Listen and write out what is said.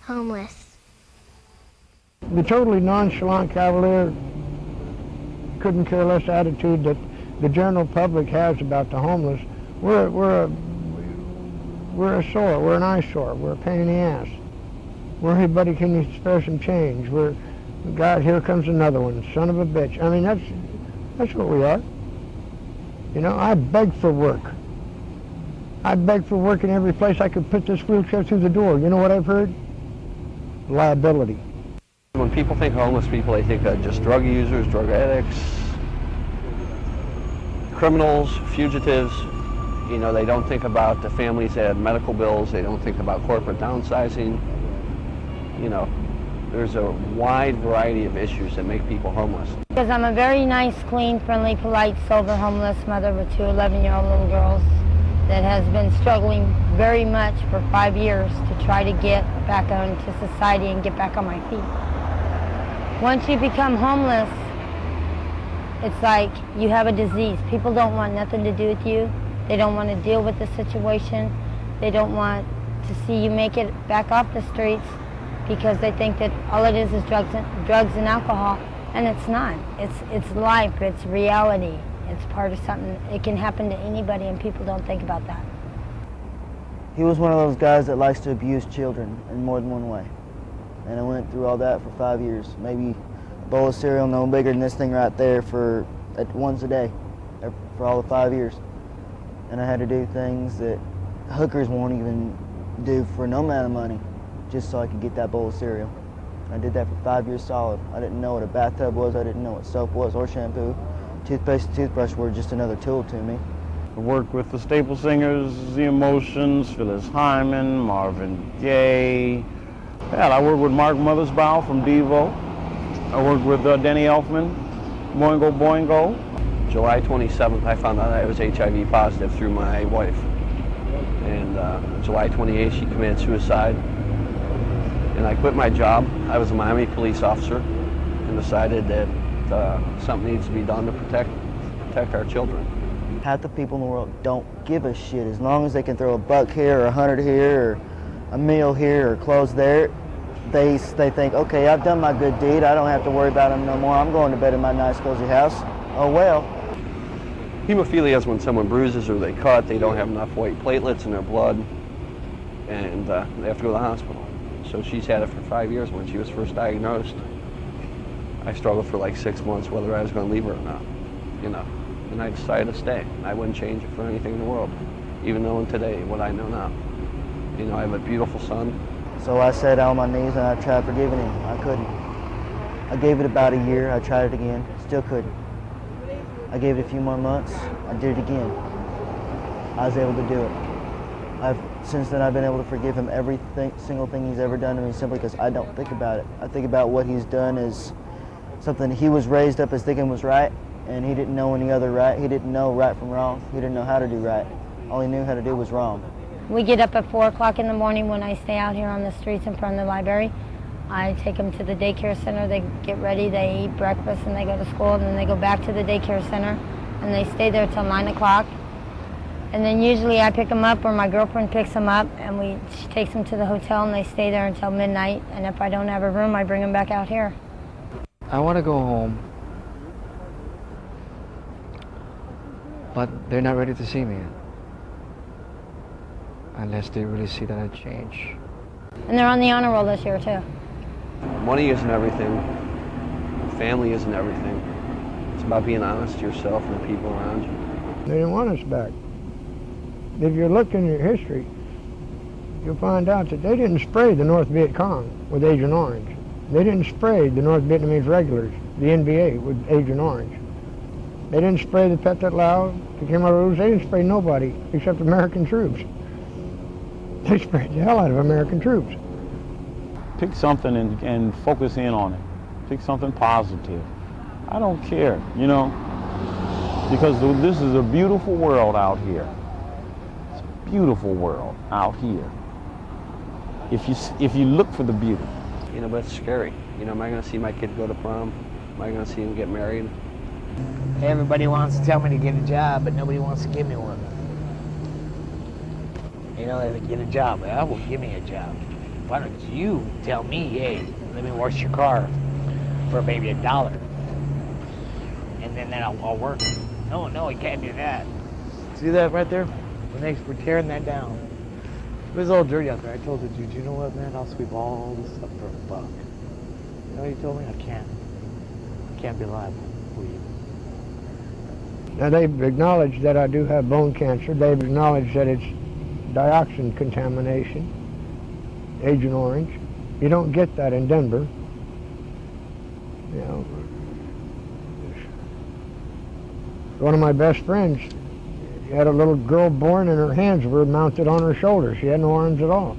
homeless. The totally nonchalant, cavalier, couldn't care less attitude that the general public has about the homeless, we're a sore, we're an eyesore, we're a pain in the ass. Where everybody can you spare some change. God, here comes another one, son of a bitch. I mean, that's what we are. You know, I beg for work. I beg for work in every place I could put this wheelchair through the door. You know what I've heard? Liability. When people think homeless people, they think of just drug users, drug addicts, criminals, fugitives. You know, they don't think about the families that have medical bills. They don't think about corporate downsizing. You know, there's a wide variety of issues that make people homeless. Because I'm a very nice, clean, friendly, polite, sober, homeless mother with two 11-year-old little girls that has been struggling very much for 5 years to try to get back into society and get back on my feet. Once you become homeless, it's like you have a disease. People don't want nothing to do with you. They don't want to deal with the situation. They don't want to see you make it back off the streets because they think that all it is drugs and alcohol, and it's not. It's life, it's reality. It's part of something. It can happen to anybody, and people don't think about that. He was one of those guys that likes to abuse children in more than one way. And I went through all that for 5 years. Maybe a bowl of cereal no bigger than this thing right there for once a day for all the 5 years. And I had to do things that hookers won't even do for no amount of money just so I could get that bowl of cereal. I did that for 5 years solid. I didn't know what a bathtub was. I didn't know what soap was or shampoo. Toothpaste and toothbrush were just another tool to me. I worked with the Staple Singers, The Emotions, Phyllis Hyman, Marvin Gaye. Hell, I worked with Mark Mothersbaugh from Devo. I worked with Danny Elfman, Boingo Boingo. July 27th, I found out I was HIV positive through my wife. And July 28th, she committed suicide. And I quit my job. I was a Miami police officer and decided that something needs to be done to protect our children. Half the people in the world don't give a shit. As long as they can throw a buck here or 100 here or a meal here or clothes there, they think, okay, I've done my good deed. I don't have to worry about them no more. I'm going to bed in my nice cozy house. Oh well. Hemophilia is when someone bruises or they cut, they don't have enough white platelets in their blood, and they have to go to the hospital. So she's had it for 5 years. When she was first diagnosed, I struggled for like 6 months whether I was going to leave her or not, you know. And I decided to stay. I wouldn't change it for anything in the world, even knowing today what I know now. You know, I have a beautiful son. So I sat on my knees and I tried forgiving him. I couldn't. I gave it about a year. I tried it again. Still couldn't. I gave it a few more months. I did it again. I was able to do it. Since then, I've been able to forgive him every single thing he's ever done to me simply because I don't think about it. I think about what he's done as something he was raised up as thinking was right, and he didn't know any other right. He didn't know right from wrong. He didn't know how to do right. All he knew how to do was wrong. We get up at 4 o'clock in the morning when I stay out here on the streets in front of the library. I take them to the daycare center. They get ready, they eat breakfast, and they go to school, and then they go back to the daycare center, and they stay there till 9 o'clock. And then usually I pick them up or my girlfriend picks them up, and she takes them to the hotel, and they stay there until midnight. And if I don't have a room, I bring them back out here. I want to go home, but they're not ready to see me unless they really see that I change. And they're on the honor roll this year too. Money isn't everything. Family isn't everything. It's about being honest to yourself and the people around you. They didn't want us back. If you look in your history, you'll find out that they didn't spray the North Viet Cong with Agent Orange. They didn't spray the North Vietnamese regulars, the NBA, with Agent Orange. They didn't spray the Pathet Lao, the Khmer Rouge. They didn't spray nobody except American troops. They sprayed the hell out of American troops. Pick something and focus in on it. Pick something positive. I don't care, you know, because this is a beautiful world out here. It's a beautiful world out here. If you look for the beauty. You know, but it's scary. You know, am I going to see my kid go to prom? Am I going to see him get married? Everybody wants to tell me to get a job, but nobody wants to give me one. You know, they get a job. Well, give me a job. why don't you tell me, hey, let me wash your car for maybe $1, and then I'll work. No, you can't do that. See that right there? We're tearing that down. It was all dirty out there. I told the dude, you know what, man? I'll sweep all this up for $1. You know what he told me? I can't be liable for you. Now, they've acknowledged that I do have bone cancer. They've acknowledged that it's dioxin contamination, Agent Orange. You don't get that in Denver. You know, one of my best friends had a little girl born and her hands were mounted on her shoulders. She had no arms at all.